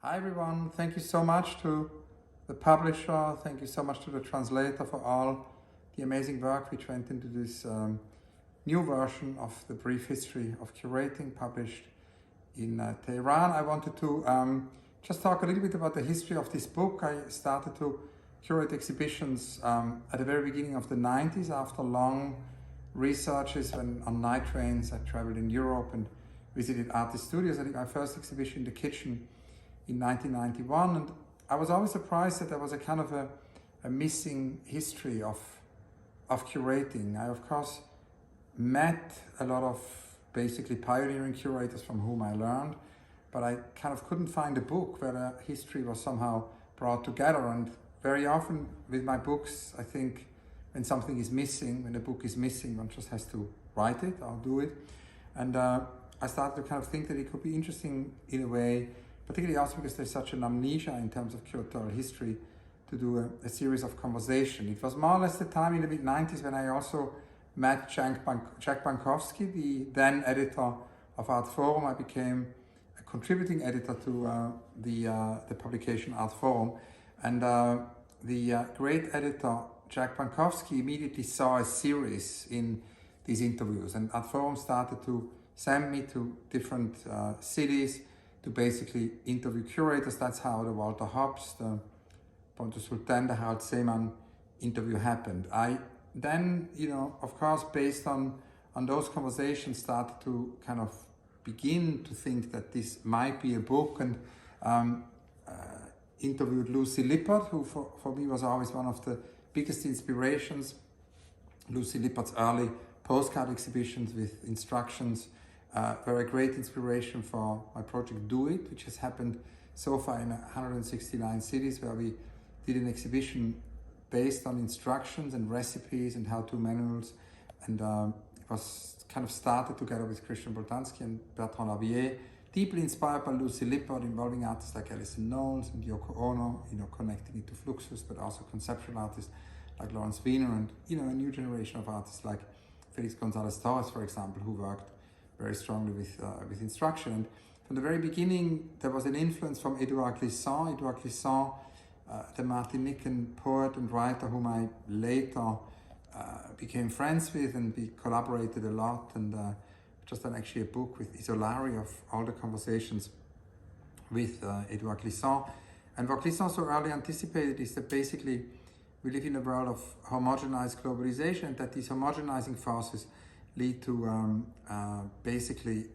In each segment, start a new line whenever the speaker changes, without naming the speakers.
Hi everyone, thank you so much to the publisher, thank you so much to the translator for all the amazing work which went into this new version of the brief history of curating published in Tehran. I wanted to just talk a little bit about the history of this book. I started to curate exhibitions at the very beginning of the 90s after long researches and on night trains. I traveled in Europe and visited artist studios. I think my first exhibition in the kitchen in 1991, and I was always surprised that there was a kind of a missing history of curating. I of course met a lot of basically pioneering curators from whom I learned, but I kind of couldn't find a book where the history was somehow brought together. And very often with my books, I think when something is missing, when a book is missing, one just has to write it or do it. And I started to kind of think that it could be interesting in a way, particularly also because there's such an amnesia in terms of curatorial history, to do a series of conversation. It was more or less the time in the mid-90s when I also met Jack Bankowski, the then editor of Art Forum. I became a contributing editor to the publication Art Forum. And the great editor Jack Bankowski immediately saw a series in these interviews. And Art Forum started to send me to different cities to basically interview curators. That's how the Walter Hobbs, the Pontus Sultan, the Harald Seemann interview happened. I then, of course, based on those conversations, started to kind of begin to think that this might be a book, and interviewed Lucy Lippert, who for me was always one of the biggest inspirations. Lucy Lippert's early postcard exhibitions with instructions were a great inspiration for my project Do It, which has happened so far in 169 cities, where we did an exhibition based on instructions and recipes and how-to manuals. And it was kind of started together with Christian Boltanski and Bertrand Lavilliers, deeply inspired by Lucy Lippert, involving artists like Alison Knowles and Yoko Ono, connecting it to Fluxus, but also conceptual artists like Lawrence Wiener, and a new generation of artists like Felix González Torres, for example, who worked very strongly with instruction. And from the very beginning, there was an influence from Édouard Glissant. Édouard Glissant, the Martinican poet and writer whom I later became friends with, and we collaborated a lot, and just done actually a book with Isolari of all the conversations with Édouard Glissant. And what Glissant so early anticipated is that basically we live in a world of homogenized globalization, and that these homogenizing forces lead to basically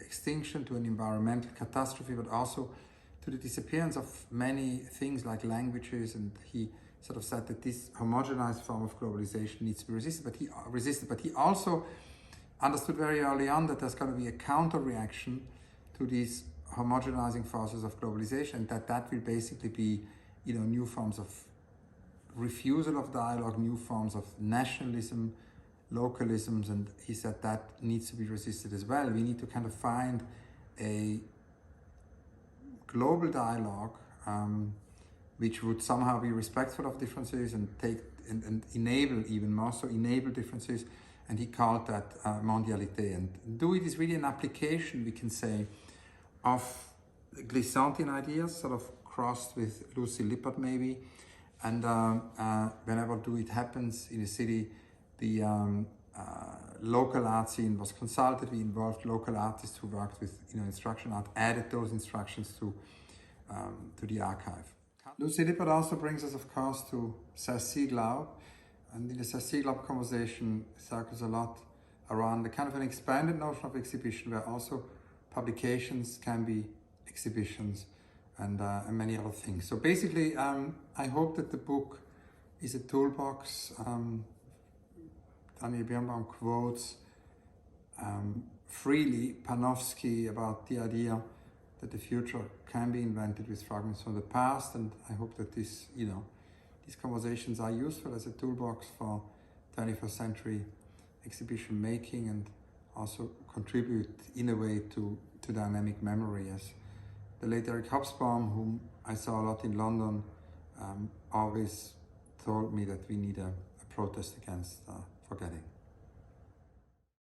extinction, to an environmental catastrophe, but also to the disappearance of many things like languages. And he sort of said that this homogenized form of globalization needs to be resisted. But he also understood very early on that there's going to be a counter reaction to these homogenizing forces of globalization, that will basically be, new forms of refusal of dialogue, new forms of nationalism, localisms, and he said that needs to be resisted as well. We need to kind of find a global dialogue which would somehow be respectful of differences and enable, even more so, enable differences. And he called that mondialité. And Do It is really an application, we can say, of Glissantian ideas, sort of crossed with Lucy Lippert maybe. And whenever Do It happens in a city, the local art scene was consulted. We involved local artists who worked with instruction art, added those instructions to the archive. Lucy Lippert also brings us, of course, to Sersiglaub. And in the Sersiglaub conversation circles a lot around the kind of an expanded notion of exhibition, where also publications can be exhibitions, and many other things. So basically, I hope that the book is a toolbox. Daniel Birnbaum quotes freely Panofsky about the idea that the future can be invented with fragments from the past, and I hope that these conversations are useful as a toolbox for 21st century exhibition making, and also contribute in a way to dynamic memory, as the late Eric Hobsbawm, whom I saw a lot in London, always told me that we need a protest against forgetting.